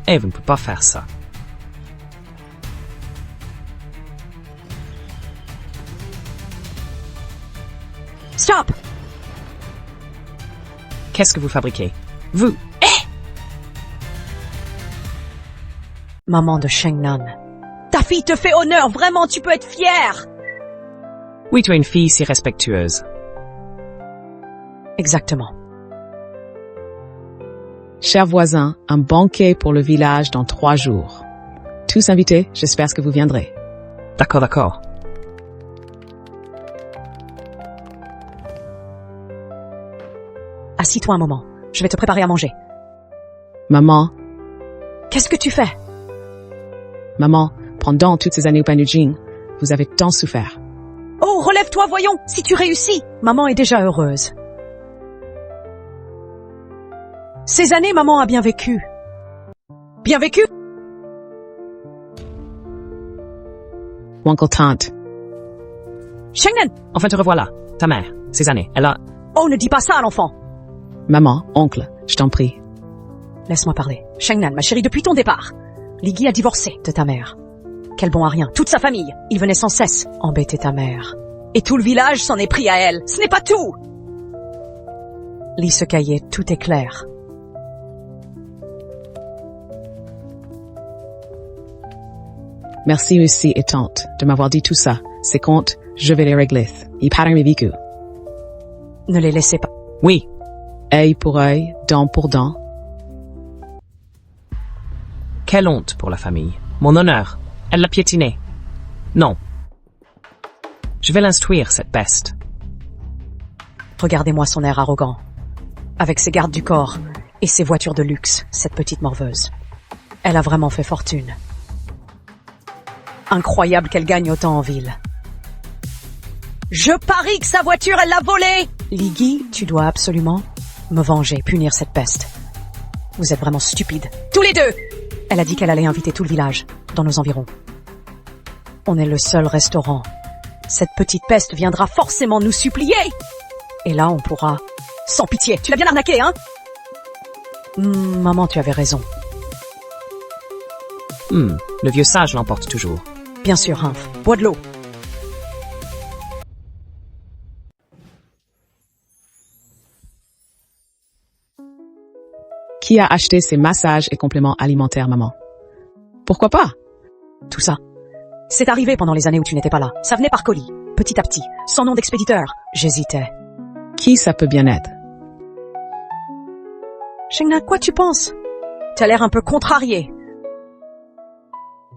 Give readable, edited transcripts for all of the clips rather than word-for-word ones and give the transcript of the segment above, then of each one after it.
Eh, vous ne pouvez pas faire ça. Stop! Qu'est-ce que vous fabriquez? Vous! Maman de Shengnan. Ta fille te fait honneur, vraiment, tu peux être fière! Oui, tu es une fille si respectueuse. Exactement. Chers voisins, un banquet pour le village dans 3 jours. Tous invités, j'espère que vous viendrez. D'accord, d'accord. Assis-toi un moment, je vais te préparer à manger. Maman, Qu'est-ce que tu fais? maman, pendant toutes ces années au Panujing, vous avez tant souffert. Oh, relève-toi, voyons, si tu réussis. Maman est déjà heureuse. Ces années, maman a bien vécu. Bien vécu? Oncle Tante, Shengnan! Enfin, te revoilà. Ta mère, ces années, elle a... Oh, ne dis pas ça à l'enfant. maman, oncle, je t'en prie. Laisse-moi parler. Shengnan, ma chérie, depuis ton départ, Ligui a divorcé de ta mère. Quel bon à rien. Toute sa famille. Il venait sans cesse embêter ta mère. Et tout le village s'en est pris à elle. Ce n'est pas tout! Lis ce cahier, tout est clair. Merci aussi et tante de m'avoir dit tout ça. Ces comptes, je vais les régler. Y parang vécu. Ne les laissez pas. Oui, Œil pour œil, dent pour dent. quelle honte pour la famille. Mon honneur, elle l'a piétiné. Non. Je vais l'instruire, cette peste. Regardez-moi son air arrogant. Avec ses gardes du corps et ses voitures de luxe, cette petite morveuse. Elle a vraiment fait fortune. Incroyable qu'elle gagne autant en ville. Je parie que sa voiture, elle l'a volée! Ligui, tu dois absolument me venger, punir cette peste. Vous êtes vraiment stupides. Tous les deux! Elle a dit qu'elle allait inviter tout le village, dans nos environs. On est le seul restaurant. Cette petite peste viendra forcément nous supplier! Et là, on pourra... Sans pitié, tu l'as bien arnaqué, hein? Maman, tu avais raison. Le vieux sage l'emporte toujours. Bien sûr, Humph. Bois de l'eau. Qui a acheté ces massages et compléments alimentaires, maman? Pourquoi pas? Tout ça. C'est arrivé pendant les années où tu n'étais pas là. Ça venait par colis, petit à petit, sans nom d'expéditeur. J'hésitais. Qui ça peut bien être? Shengna, quoi tu penses? T'as l'air un peu contrarié.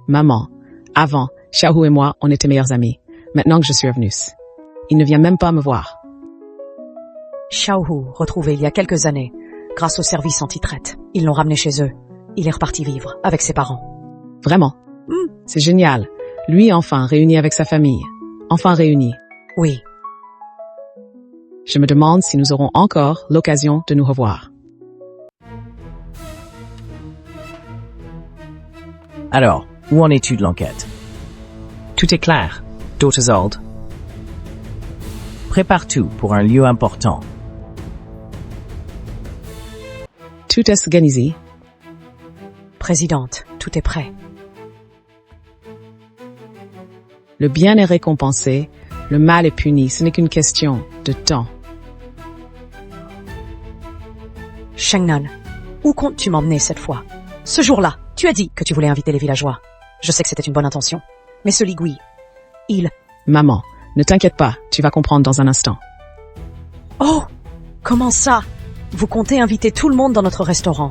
Maman, avant, Xiaohu et moi, on était meilleurs amis. Maintenant que je suis revenue, il ne vient même pas me voir. Xiaohu, retrouvé il y a quelques années, grâce au service anti-traite. Ils l'ont ramené chez eux. Il est reparti vivre avec ses parents. Vraiment? C'est génial. Lui, enfin, réuni avec sa famille. Enfin réuni. Oui. Je me demande si nous aurons encore l'occasion de nous revoir. Alors, où en es-tu de l'enquête? Tout est clair. Daughtersold. Prépare tout pour un lieu important. Tout est organisé. Présidente, tout est prêt. Le bien est récompensé. Le mal est puni. Ce n'est qu'une question de temps. Shengnan, où comptes-tu m'emmener cette fois? Ce jour-là, tu as dit que tu voulais inviter les villageois. Je sais que c'était une bonne intention. Mais ce Ligui, il... Maman, ne t'inquiète pas. Tu vas comprendre dans un instant. Oh! Comment ça? Vous comptez inviter tout le monde dans notre restaurant?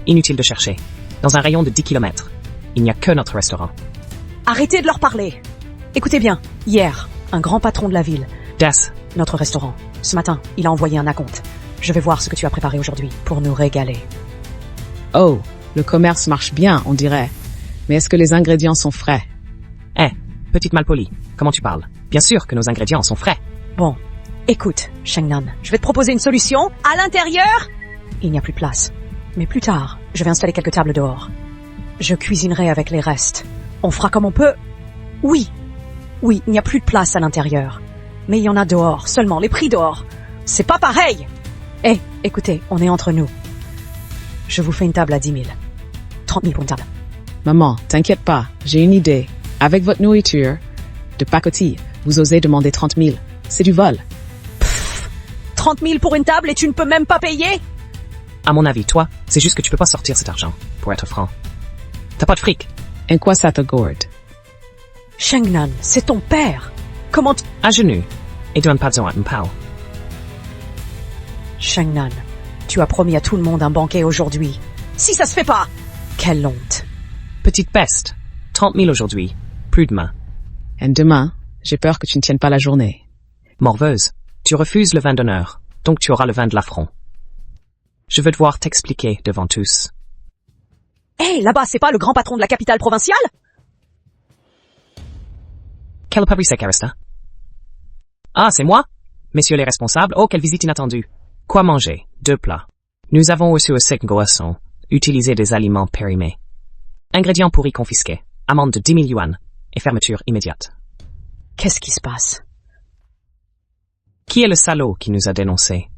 Inutile de chercher. Dans un rayon de 10 km, il n'y a que notre restaurant. Arrêtez de leur parler. Écoutez bien, hier, un grand patron de la ville, Des, notre restaurant, ce matin, il a envoyé un acompte. Je vais voir ce que tu as préparé aujourd'hui pour nous régaler. Oh, le commerce marche bien, on dirait. Mais est-ce que les ingrédients sont frais? petite malpolie, comment tu parles? Bien sûr que nos ingrédients sont frais. Bon, écoute, Shengnan, je vais te proposer une solution. À l'intérieur, il n'y a plus de place. Mais plus tard, je vais installer quelques tables dehors. Je cuisinerai avec les restes. On fera comme on peut. Oui, il n'y a plus de place à l'intérieur. Mais il y en a dehors, seulement les prix dehors. C'est pas pareil. Écoutez, on est entre nous. Je vous fais une table à 10 000. 30 000 pour une table. Maman, t'inquiète pas, j'ai une idée. Avec votre nourriture de pacotille, vous osez demander 30 000. C'est du vol. 30 000 pour une table et tu ne peux même pas payer? À mon avis, toi, c'est juste que tu peux pas sortir cet argent, pour être franc. T'as pas de fric. En quoi ça te gourde? Shengnan, c'est ton père. Comment À genoux. Et donne pas besoin à pao. Shengnan, tu as promis à tout le monde un banquet aujourd'hui. Si ça se fait pas! Quelle honte. Petite peste. 30 000 aujourd'hui. Plus demain. Et demain, j'ai peur que tu ne tiennes pas la journée. Morveuse. Tu refuses le vin d'honneur. Donc tu auras le vin de l'affront. Je veux devoir t'expliquer devant tous. Hé, là-bas, c'est pas le grand patron de la capitale provinciale? Quel Fabrice Carista? Ah, c'est moi? Messieurs les responsables, oh, quelle visite inattendue. Quoi manger? 2 plats. Nous avons reçu au sec goisson. Utiliser des aliments périmés. Ingrédients pourris confisqués. Amende de 10 000 yuan. Et fermeture immédiate. Qu'est-ce qui se passe? Qui est le salaud qui nous a dénoncés?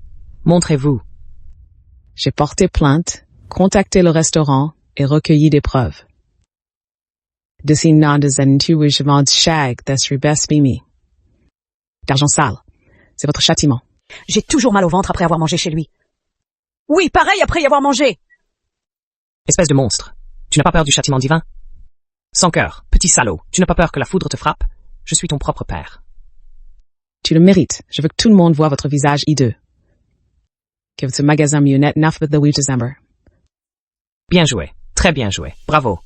Montrez-vous. J'ai porté plainte, contacté le restaurant et recueilli des preuves. De ces noms de je vends shag des ribes mimi. D'argent sale. C'est votre châtiment. J'ai toujours mal au ventre après avoir mangé chez lui. Oui, pareil après y avoir mangé. Espèce de monstre. Tu n'as pas peur du châtiment divin? Sans cœur, petit salaud, tu n'as pas peur que la foudre te frappe? Je suis ton propre père. Tu le mérites. Je veux que tout le monde voie votre visage hideux. Que votre magasin mionnette n'aff the 8 December. Bien joué. Très bien joué. Bravo.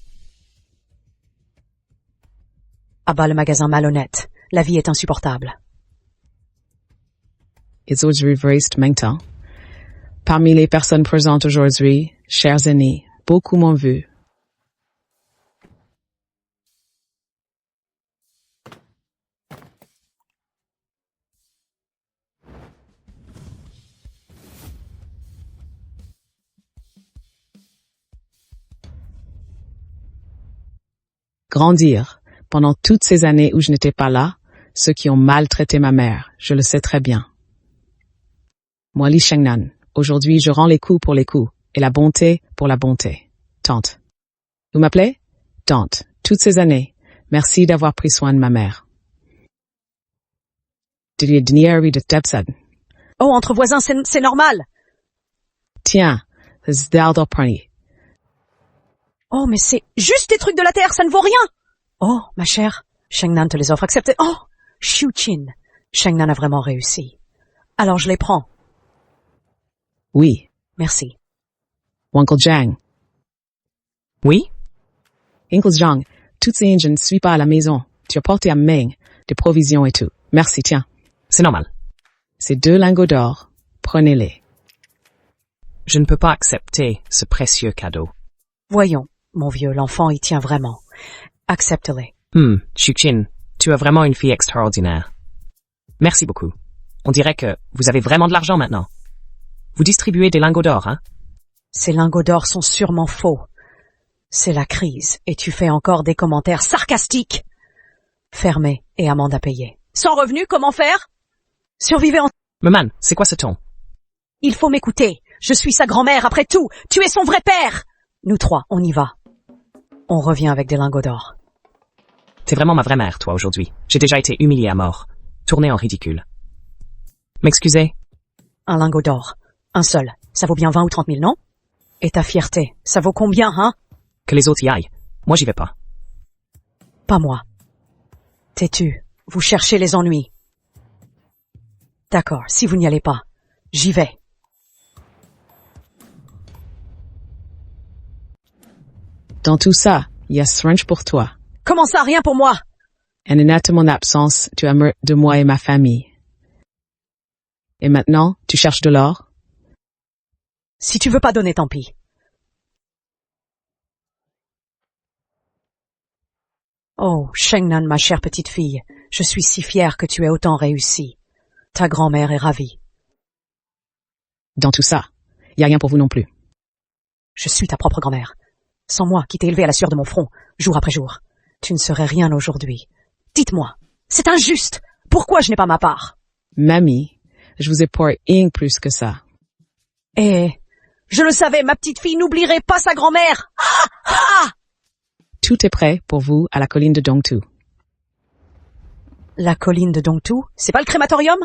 Ah bah, le magasin malhonnête. La vie est insupportable. Ils aujourd'hui restent maintenant. Parmi les personnes présentes aujourd'hui, chers amis, beaucoup m'ont vu. Grandir. Pendant toutes ces années où je n'étais pas là, ceux qui ont maltraité ma mère, je le sais très bien. Moi, Li Shengnan, aujourd'hui je rends les coups pour les coups, et la bonté pour la bonté. Tante. Vous m'appelez? Tante. Toutes ces années, merci d'avoir pris soin de ma mère. Oh, entre voisins, c'est normal. Tiens, c'est d'Aldo Prani. Oh, mais c'est juste des trucs de la terre, ça ne vaut rien. Oh, ma chère, Shengnan te les offre, acceptez. Oh, Xiu Qin, Shengnan a vraiment réussi. Alors je les prends. Oui. Merci. Uncle Zhang. Oui? Uncle Zhang, toutes ces je ne suis pas à la maison. Tu as porté à Meng, des provisions et tout. Merci, tiens. C'est normal. Ces 2 lingots d'or, prenez-les. Je ne peux pas accepter ce précieux cadeau. Voyons, mon vieux, l'enfant y tient vraiment. Accepte-les. Xuqin, tu es vraiment une fille extraordinaire. Merci beaucoup. On dirait que vous avez vraiment de l'argent maintenant. Vous distribuez des lingots d'or, hein? Ces lingots d'or sont sûrement faux. C'est la crise, et tu fais encore des commentaires sarcastiques. Fermé et amende à payer. Sans revenu, comment faire? Survivez en... Maman, c'est quoi ce ton? Il faut m'écouter. Je suis sa grand-mère, après tout. Tu es son vrai père. Nous 3, on y va. On revient avec des lingots d'or. T'es vraiment ma vraie mère, toi, aujourd'hui. J'ai déjà été humilié à mort. Tourné en ridicule. M'excusez? Un lingot d'or. Un seul. Ça vaut bien 20 ou 30 000, non? Et ta fierté, ça vaut combien, hein? Que les autres y aillent. Moi, j'y vais pas. Pas moi. Têtu, vous cherchez les ennuis. D'accord, si vous n'y allez pas, j'y vais. Dans tout ça, il y a Srunch pour toi. Comment ça, rien pour moi? En de mon absence, tu as meurtre de moi et ma famille. Et maintenant, tu cherches de l'or? Si tu veux pas donner, tant pis. Oh, Shengnan, ma chère petite fille, je suis si fière que tu aies autant réussi. Ta grand-mère est ravie. Dans tout ça, il y a rien pour vous non plus. Je suis ta propre grand-mère. Sans moi, qui t'ai élevé à la sueur de mon front, jour après jour. Tu ne serais rien aujourd'hui. Dites-moi, c'est injuste. Pourquoi je n'ai pas ma part? Mamie, je vous ai pour rien plus que ça. Eh, Je le savais, ma petite fille n'oublierait pas sa grand-mère. Ah! Ah! Tout est prêt pour vous à la colline de Dongtu. La colline de Dongtu, c'est pas le crématorium?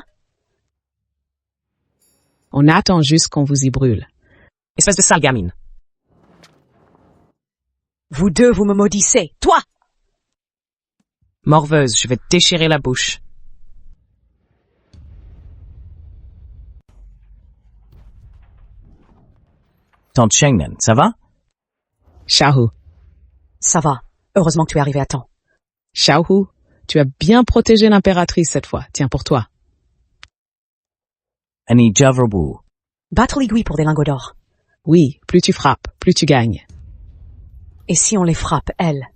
On attend juste qu'on vous y brûle. Espèce de sale gamine. Vous deux, vous me maudissez. Toi! Morveuse, je vais te déchirer la bouche. Tante Shengnan, ça va? Xiaohu. Ça va. Heureusement que tu es arrivé à temps. Xiaohu, tu as bien protégé l'impératrice cette fois. Tiens pour toi. Annie Javrobu. Battre l'aiguille pour des lingots d'or. Oui, plus tu frappes, plus tu gagnes. Et si on les frappe, elles?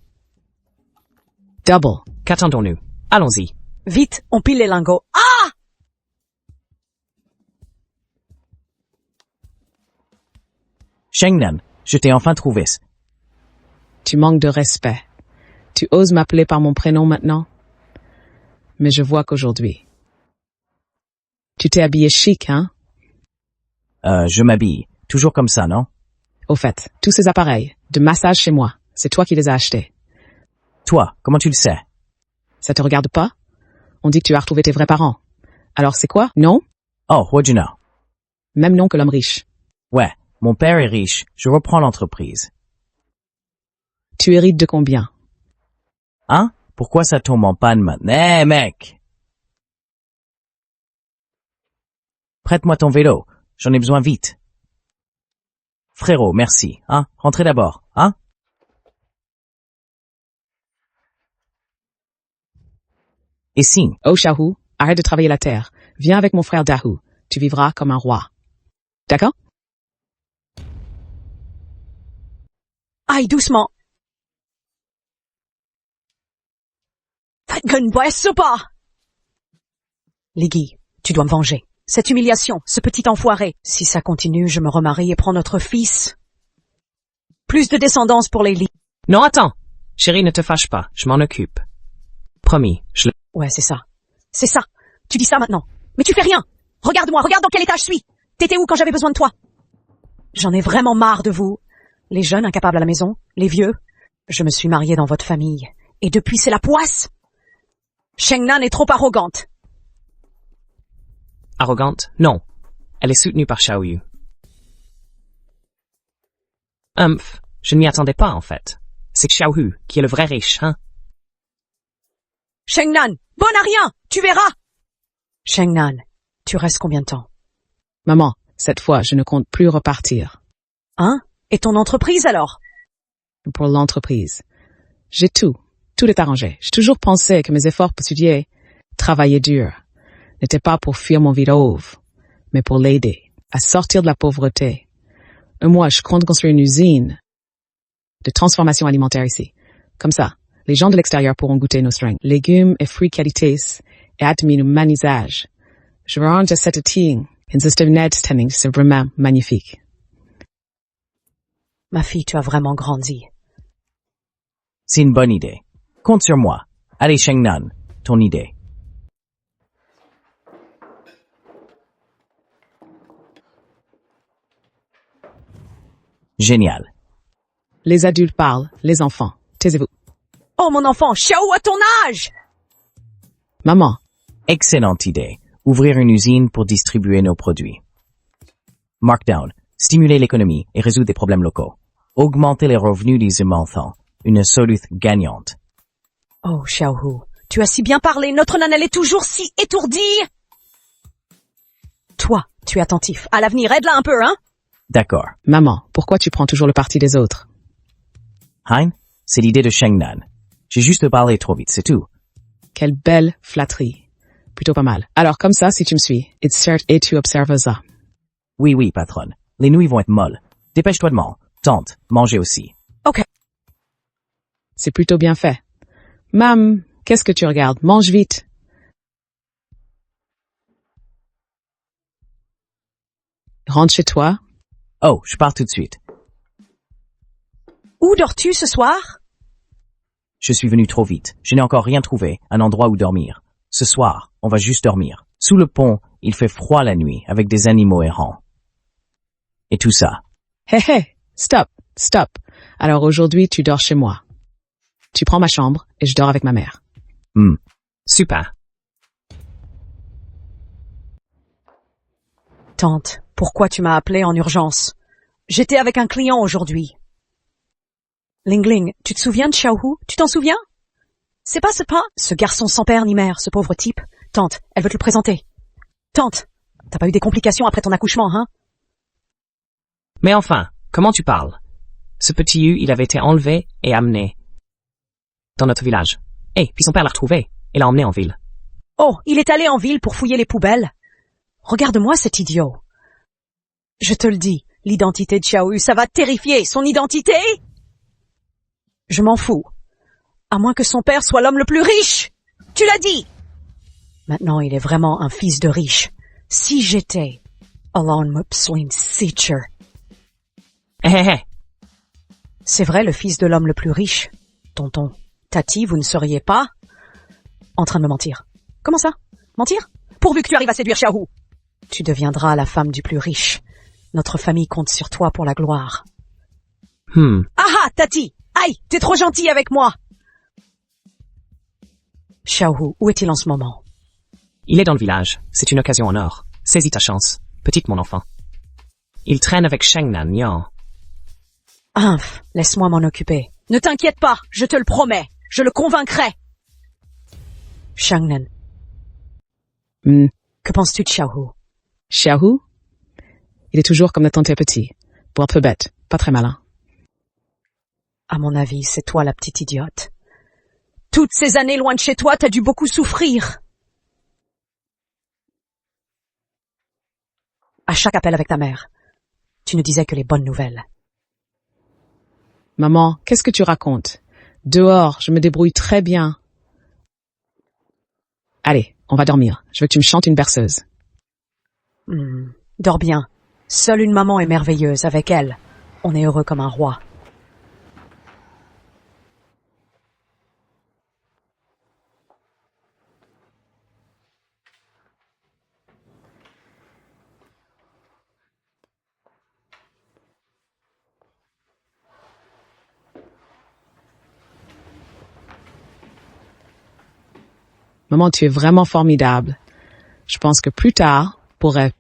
Double. Qu'attendons-nous? Allons-y. Vite, on pile les lingots. Ah! Shengnan, je t'ai enfin trouvé. Tu manques de respect. Tu oses m'appeler par mon prénom maintenant? Mais je vois qu'aujourd'hui. Tu t'es habillé chic, hein? Je m'habille. Toujours comme ça, non? Au fait, tous ces appareils de massage chez moi, c'est toi qui les as achetés. Toi, comment tu le sais? Ça te regarde pas? On dit que tu as retrouvé tes vrais parents. Alors c'est quoi? Non? Oh, what'd you know? Même nom que l'homme riche. Ouais, mon père est riche. Je reprends l'entreprise. Tu hérites de combien? Hein? Pourquoi ça tombe en panne maintenant? Eh, mec! Prête-moi ton vélo. J'en ai besoin vite. Frérot, merci. Hein? Rentrez d'abord. Hein? Et signe. Oh Xiaohu, arrête de travailler la terre. Viens avec mon frère Dahu. Tu vivras comme un roi. D'accord? Aïe, doucement. Gunboy pas. Liggy, tu dois me venger. Cette humiliation, ce petit enfoiré. Si ça continue, je me remarie et prends notre fils. Plus de descendance pour les lits. Non, attends. Chérie, ne te fâche pas. Je m'en occupe. Promis, je le... Ouais, c'est ça. C'est ça. Tu dis ça maintenant. Mais tu fais rien. Regarde-moi, regarde dans quel état je suis. T'étais où quand j'avais besoin de toi? J'en ai vraiment marre de vous. Les jeunes incapables à la maison, les vieux. Je me suis mariée dans votre famille. Et depuis, c'est la poisse. Shengnan est trop arrogante. Arrogante? Non. Elle est soutenue par Xiaoyu. Je ne m'y attendais pas, en fait. C'est Xiaoyu qui est le vrai riche, hein? Shengnan, bonne à rien, tu verras. Shengnan, tu restes combien de temps? Maman, cette fois, je ne compte plus repartir. Hein? Et ton entreprise alors? Pour l'entreprise. J'ai tout. Tout est arrangé. J'ai toujours pensé que mes efforts pour étudier, travailler dur, n'étaient pas pour fuir mon vide-auve, mais pour l'aider à sortir de la pauvreté. Et moi, je compte construire une usine de transformation alimentaire ici. Comme ça, les gens de l'extérieur pourront goûter nos strings. Légumes et fruits qualités et admis nos manisages. Je veux rendre cette team un système net-standing, c'est vraiment magnifique. Ma fille, tu as vraiment grandi. C'est une bonne idée. Compte sur moi. Allez, Shengnan, ton idée. Génial. Les adultes parlent, les enfants. Taisez-vous. Oh mon enfant, Xiao à ton âge! Maman, Excellente idée. Ouvrir une usine pour distribuer nos produits. Markdown. Stimuler l'économie et résoudre des problèmes locaux. Augmenter les revenus des enfants. Une solution gagnante. Oh, Xiaohu, tu as si bien parlé, notre nana elle est toujours si étourdie. Toi, tu es attentif. À l'avenir, aide-la un peu, hein? D'accord. maman, pourquoi tu prends toujours le parti des autres? Hein? C'est l'idée de Shengnan. J'ai juste parlé trop vite, c'est tout. Quelle belle flatterie. Plutôt pas mal. Alors comme ça, si tu me suis, insert et tu observes ça. Oui, patronne. Les nouilles vont être molles. Dépêche-toi de manger. Tante, mangez aussi. Ok. C'est plutôt bien fait. Mam, qu'est-ce que tu regardes? Mange vite. Rentre chez toi. Oh, je pars tout de suite. Où dors-tu ce soir? Je suis venu trop vite. Je n'ai encore rien trouvé, un endroit où dormir. Ce soir, on va juste dormir. Sous le pont, il fait froid la nuit, avec des animaux errants. Et tout ça, Hé hé, stop, stop. Alors aujourd'hui, tu dors chez moi. Tu prends ma chambre et je dors avec ma mère. Super. Tante, pourquoi tu m'as appelé en urgence? J'étais avec un client aujourd'hui. Ling Ling, tu te souviens de Xiaohu? Tu t'en souviens? C'est pas ce garçon sans père ni mère, ce pauvre type. Tante, elle veut te le présenter. Tante, t'as pas eu des complications après ton accouchement, hein? Mais enfin, comment tu parles? Ce petit Yu, il avait été enlevé et amené dans notre village. Et puis son père l'a retrouvé et l'a emmené en ville. Oh, il est allé en ville pour fouiller les poubelles. Regarde-moi cet idiot. Je te le dis, l'identité de Xiaoyu, ça va te terrifier. Son identité? Je m'en fous. À moins que son père soit l'homme le plus riche. Tu l'as dit. Maintenant, il est vraiment un fils de riche. Si j'étais Alon Mupslin Seacher. Hé. C'est vrai, le fils de l'homme le plus riche. Tonton, Tati, vous ne seriez pas en train de me mentir. Comment ça? Mentir? Pourvu que tu arrives à séduire Xiaohu. Tu deviendras la femme du plus riche. Notre famille compte sur toi pour la gloire. Ah, Tati! Aïe, t'es trop gentille avec moi! Xiaohu, où est-il en ce moment? Il est dans le village. C'est une occasion en or. Saisis ta chance. Petite mon enfant. Il traîne avec Shengnan Yan. Laisse-moi m'en occuper. Ne t'inquiète pas, je te le promets. Je le convaincrai. Shangnan. Que penses-tu de Xiaohu? Xiaohu? Il est toujours comme quand t'es petit. Bon, un peu bête, pas très malin. À mon avis, c'est toi la petite idiote. Toutes ces années loin de chez toi, t'as dû beaucoup souffrir. À chaque appel avec ta mère, tu ne disais que les bonnes nouvelles. Maman, qu'est-ce que tu racontes? Dehors, je me débrouille très bien. Allez, on va dormir. Je veux que tu me chantes une berceuse. Dors bien. Seule une maman est merveilleuse. Avec elle, on est heureux comme un roi. Maman, tu es vraiment formidable. Je pense que plus tard, on pourrait